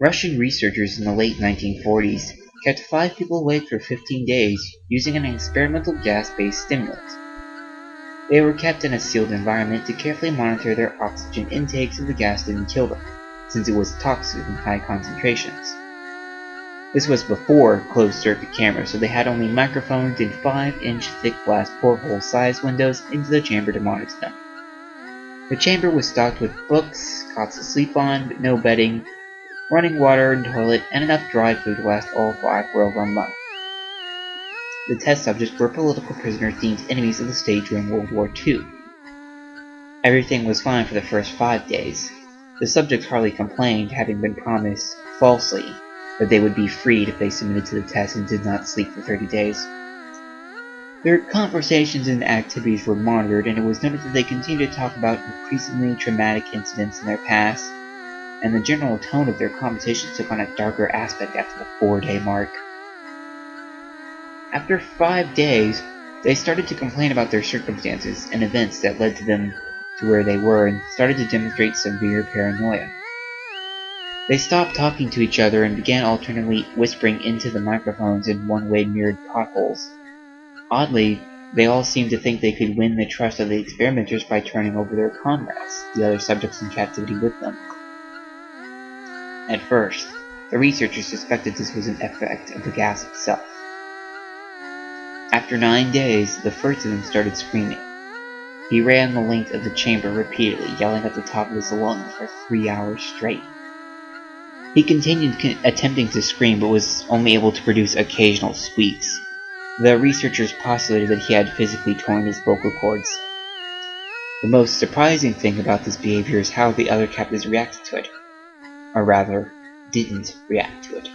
Russian researchers in the late 1940s kept 5 people awake for 15 days using an experimental gas-based stimulant. They were kept in a sealed environment to carefully monitor their oxygen intake so the gas didn't kill them, since it was toxic in high concentrations. This was before closed-circuit cameras, so they had only microphones and 5-inch thick glass porthole-sized windows into the chamber to monitor them. The chamber was stocked with books, cots to sleep on, but no bedding, running water and toilet, and enough dry food to last all 5 for over a month. The test subjects were political prisoners deemed enemies of the state during World War II. Everything was fine for the first 5 days. The subjects hardly complained, having been promised, falsely, that they would be freed if they submitted to the test and did not sleep for 30 days. Their conversations and activities were monitored, and it was noted that they continued to talk about increasingly traumatic incidents in their past, and the general tone of their conversations took on a darker aspect after the 4-day mark. After 5 days, they started to complain about their circumstances and events that led to them to where they were and started to demonstrate severe paranoia. They stopped talking to each other and began alternately whispering into the microphones in one-way mirrored potholes. Oddly, they all seemed to think they could win the trust of the experimenters by turning over their comrades, the other subjects in captivity with them. At first, the researchers suspected this was an effect of the gas itself. After 9 days, the first of them started screaming. He ran the length of the chamber repeatedly, yelling at the top of his lungs for 3 hours straight. He continued attempting to scream, but was only able to produce occasional squeaks. The researchers postulated that he had physically torn his vocal cords. The most surprising thing about this behavior is how the other captives reacted to it. Or rather, didn't react to it.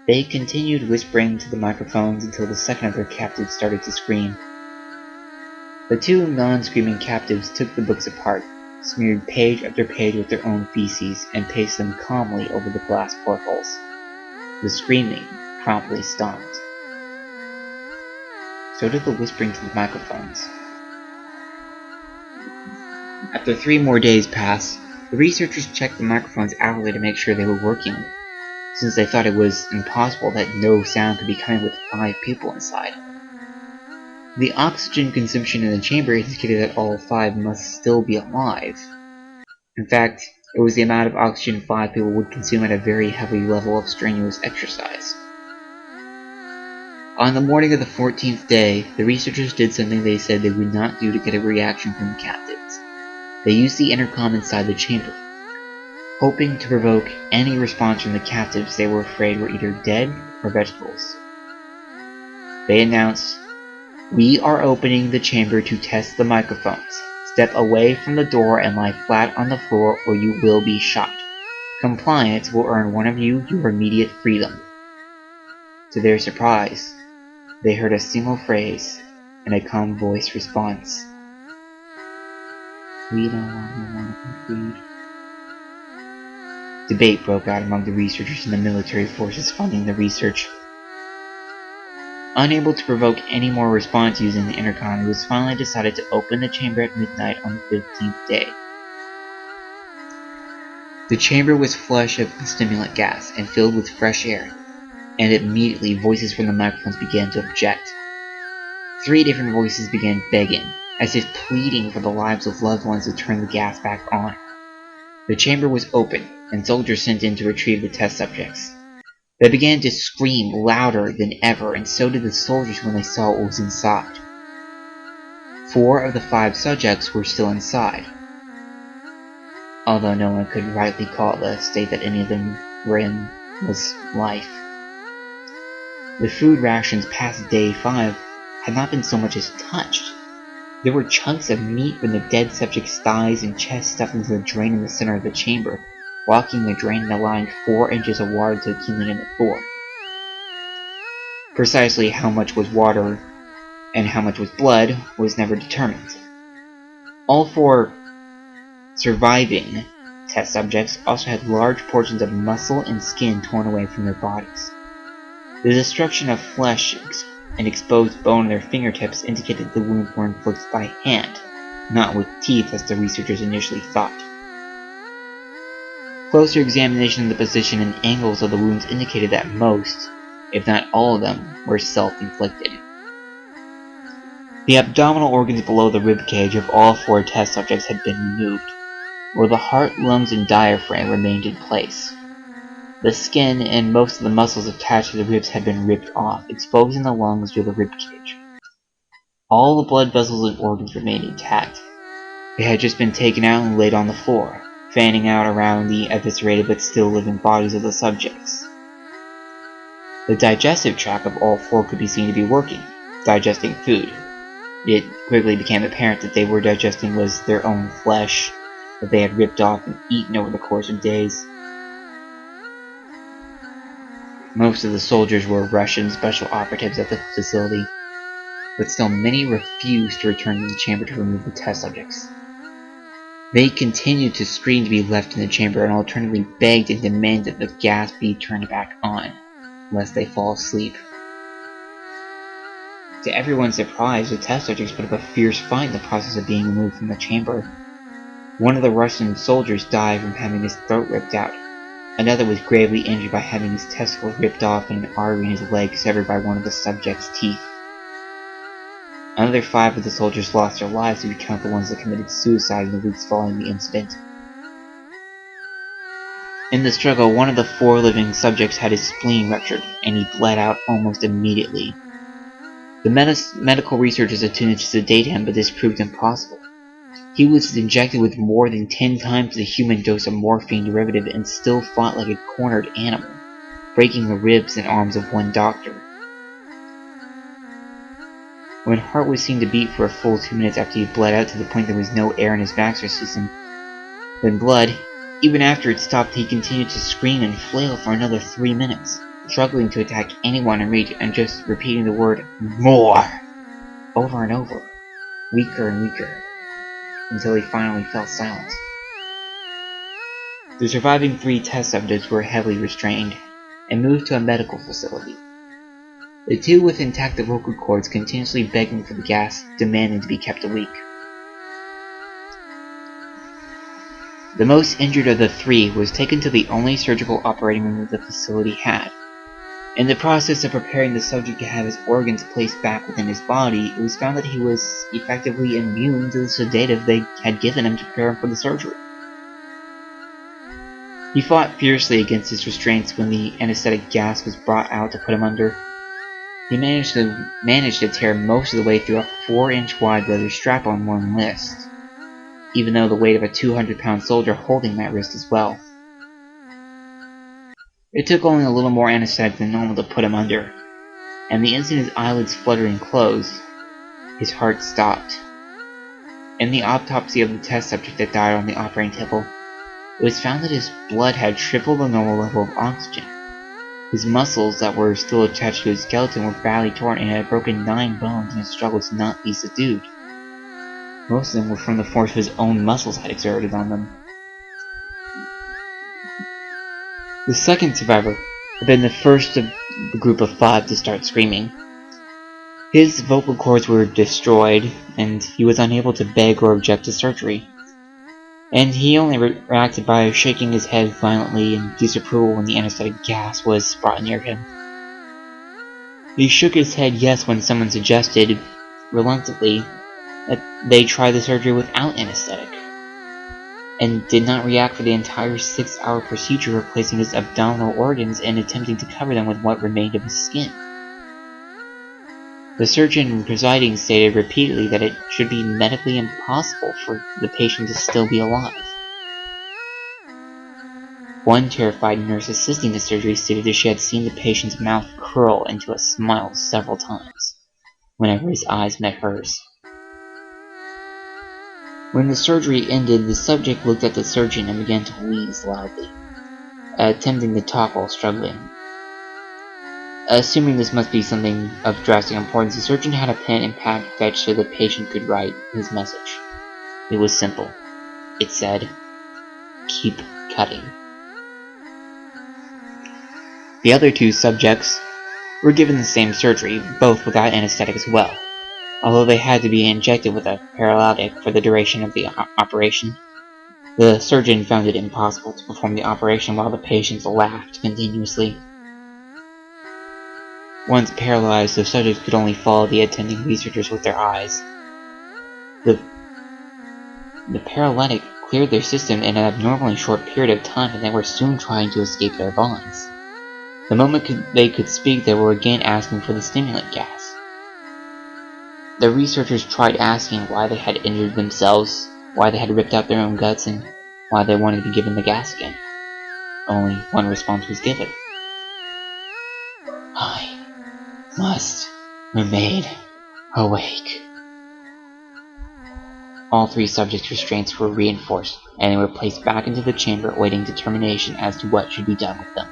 They continued whispering to the microphones until the second of their captives started to scream. The 2 non-screaming captives took the books apart, smeared page after page with their own feces, and pasted them calmly over the glass portholes. The screaming promptly stopped. So did the whispering to the microphones. After 3 more days passed, the researchers checked the microphones hourly to make sure they were working, since they thought it was impossible that no sound could be coming with 5 people inside. The oxygen consumption in the chamber indicated that all 5 must still be alive. In fact, it was the amount of oxygen 5 people would consume at a very heavy level of strenuous exercise. On the morning of the 14th day, the researchers did something they said they would not do to get a reaction from the captives. They used the intercom inside the chamber. Hoping to provoke any response from the captives they were afraid were either dead or vegetables. They announced, "We are opening the chamber to test the microphones. Step away from the door and lie flat on the floor or you will be shot. Compliance will earn one of you your immediate freedom." To their surprise, they heard a single phrase and a calm voice response. "We no longer want to be freed." Debate broke out among the researchers and the military forces funding the research. Unable to provoke any more response using the intercom, it was finally decided to open the chamber at midnight on the 15th day. The chamber was flush of the stimulant gas and filled with fresh air, and immediately voices from the microphones began to object. 3 different voices began begging, as if pleading for the lives of loved ones to turn the gas back on. The chamber was open, and soldiers sent in to retrieve the test subjects. They began to scream louder than ever, and so did the soldiers when they saw what was inside. 4 of the 5 subjects were still inside, although no one could rightly call the state that any of them were in was life. The food rations past day 5 had not been so much as touched. There were chunks of meat from the dead subject's thighs and chest stuffed into the drain in the center of the chamber, blocking the drain and allowing 4 inches of water to accumulate in the floor. Precisely how much was water and how much was blood was never determined. All 4 surviving test subjects also had large portions of muscle and skin torn away from their bodies. The destruction of flesh and exposed bone in their fingertips indicated the wounds were inflicted by hand, not with teeth as the researchers initially thought. closer examination of the position and angles of the wounds indicated that most, if not all of them, were self-inflicted. The abdominal organs below the ribcage of all 4 test subjects had been removed, where the heart, lungs, and diaphragm remained in place. The skin and most of the muscles attached to the ribs had been ripped off, exposing the lungs to the ribcage. All the blood vessels and organs remained intact. They had just been taken out and laid on the floor, fanning out around the eviscerated but still living bodies of the subjects. The digestive tract of all 4 could be seen to be working, digesting food. It quickly became apparent that they were digesting was their own flesh that they had ripped off and eaten over the course of days. Most of the soldiers were Russian special operatives at the facility, but still many refused to return to the chamber to remove the test subjects. They continued to scream to be left in the chamber and alternately begged and demanded that the gas be turned back on, lest they fall asleep. To everyone's surprise, the test subjects put up a fierce fight in the process of being removed from the chamber. One of the Russian soldiers died from having his throat ripped out. Another was gravely injured by having his testicles ripped off and an artery in his leg severed by one of the subject's teeth. Another 5 of the soldiers lost their lives if you count the ones that committed suicide in the weeks following the incident. In the struggle, one of the 4 living subjects had his spleen ruptured, and he bled out almost immediately. The medical researchers attempted to sedate him, but this proved impossible. He was injected with more than 10 times the human dose of morphine derivative and still fought like a cornered animal, breaking the ribs and arms of one doctor. When heart was seen to beat for a full 2 minutes after he bled out to the point there was no air in his vascular system, then blood, even after it stopped, he continued to scream and flail for another 3 minutes, struggling to attack anyone in reach and just repeating the word "more" over and over, weaker and weaker, until he finally fell silent. The surviving 3 test subjects were heavily restrained and moved to a medical facility. The 2 with intact vocal cords continuously begging for the gas, demanding to be kept awake. The most injured of the 3 was taken to the only surgical operating room that the facility had. In the process of preparing the subject to have his organs placed back within his body, it was found that he was effectively immune to the sedative they had given him to prepare him for the surgery. He fought fiercely against his restraints when the anesthetic gas was brought out to put him under. He managed to tear most of the way through a 4-inch wide leather strap on one wrist, even though the weight of a 200-pound soldier holding that wrist as well. It took only a little more anesthetic than normal to put him under, and the instant his eyelids fluttered and closed, his heart stopped. In the autopsy of the test subject that died on the operating table, it was found that his blood had triple the normal level of oxygen. His muscles that were still attached to his skeleton were badly torn and had broken 9 bones in his struggle to not be subdued. Most of them were from the force his own muscles had exerted on them. The second survivor had been the first of the group of 5 to start screaming. His vocal cords were destroyed, and he was unable to beg or object to surgery. And he only reacted by shaking his head violently in disapproval when the anesthetic gas was brought near him. He shook his head yes when someone suggested, reluctantly, that they try the surgery without anesthetic, and did not react for the entire 6-hour procedure, replacing his abdominal organs and attempting to cover them with what remained of his skin. The surgeon presiding stated repeatedly that it should be medically impossible for the patient to still be alive. One terrified nurse assisting the surgery stated that she had seen the patient's mouth curl into a smile several times, whenever his eyes met hers. When the surgery ended, the subject looked at the surgeon and began to wheeze loudly, attempting to talk while struggling. Assuming this must be something of drastic importance, the surgeon had a pen and pad fetched so the patient could write his message. It was simple. It said, "Keep cutting." The other 2 subjects were given the same surgery, both without anesthetic as well, although they had to be injected with a paralytic for the duration of the operation. The surgeon found it impossible to perform the operation while the patients laughed continuously. Once paralyzed, the subjects could only follow the attending researchers with their eyes. The paralytic cleared their system in an abnormally short period of time, and they were soon trying to escape their bonds. The moment they could speak, they were again asking for the stimulant gas. The researchers tried asking why they had injured themselves, why they had ripped out their own guts, and why they wanted to be given the gas again. Only one response was given. I must remain awake. All 3 subjects' restraints were reinforced, and they were placed back into the chamber awaiting determination as to what should be done with them.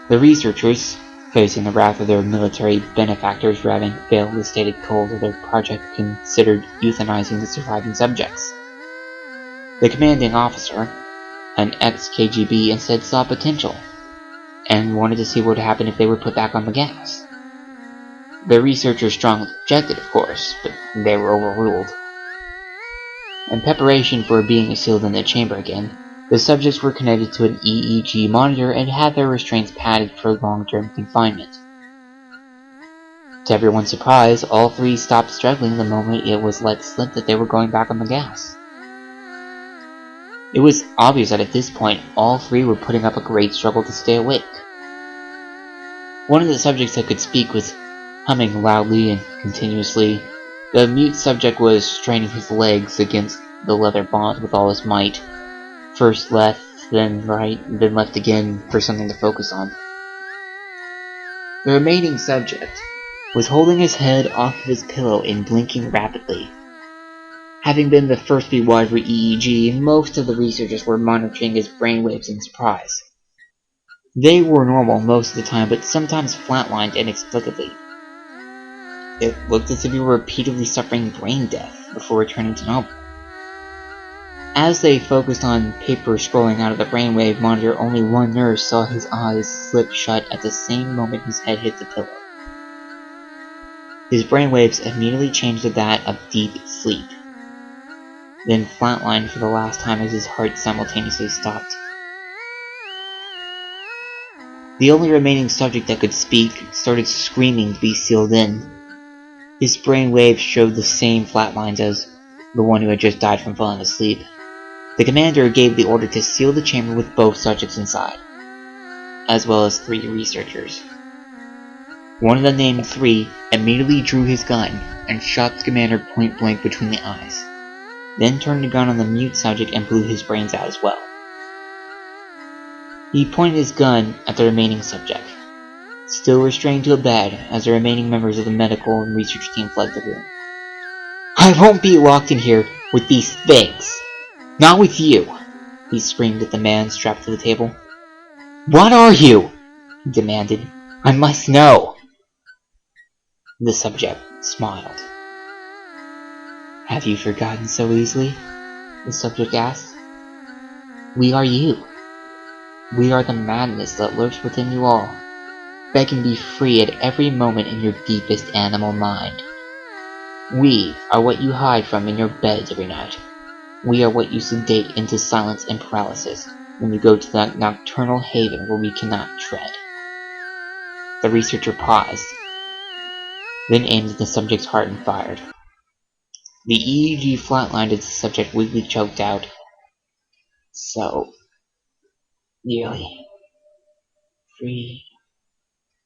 The researchers, facing the wrath of their military benefactors for having failed the stated goals of their project, considered euthanizing the surviving subjects. The commanding officer, an ex-KGB, instead saw potential, and wanted to see what would happen if they were put back on the gas. The researchers strongly objected, of course, but they were overruled. In preparation for being sealed in the chamber again, the subjects were connected to an EEG monitor and had their restraints padded for long-term confinement. To everyone's surprise, all 3 stopped struggling the moment it was let slip that they were going back on the gas. It was obvious that at this point, all 3 were putting up a great struggle to stay awake. One of the subjects that could speak was humming loudly and continuously. The mute subject was straining his legs against the leather bonds with all his might. First left, then right, then left again for something to focus on. The remaining subject was holding his head off of his pillow and blinking rapidly. Having been the first to be wired for EEG, most of the researchers were monitoring his brainwaves in surprise. They were normal most of the time, but sometimes flatlined inexplicably. It looked as if he were repeatedly suffering brain death before returning to normal. As they focused on paper scrolling out of the brainwave monitor, only one nurse saw his eyes slip shut at the same moment his head hit the pillow. His brainwaves immediately changed to that of deep sleep, then flatlined for the last time as his heart simultaneously stopped. The only remaining subject that could speak started screaming to be sealed in. His brainwaves showed the same flatlines as the one who had just died from falling asleep. The commander gave the order to seal the chamber with both subjects inside, as well as 3 researchers. One of the named 3 immediately drew his gun and shot the commander point blank between the eyes, then turned the gun on the mute subject and blew his brains out as well. He pointed his gun at the remaining subject, still restrained to a bed as the remaining members of the medical and research team fled the room. "I won't be locked in here with these things! Not with you!" he screamed at the man strapped to the table. "What are you?" he demanded. "I must know!" The subject smiled. "Have you forgotten so easily?" the subject asked. "We are you. We are the madness that lurks within you all, begging to be free at every moment in your deepest animal mind. We are what you hide from in your beds every night. We are what you sedate into silence and paralysis when you go to that nocturnal haven where we cannot tread." The researcher paused, then aimed at the subject's heart and fired. The EEG flatlined as the subject weakly choked out, "So nearly free."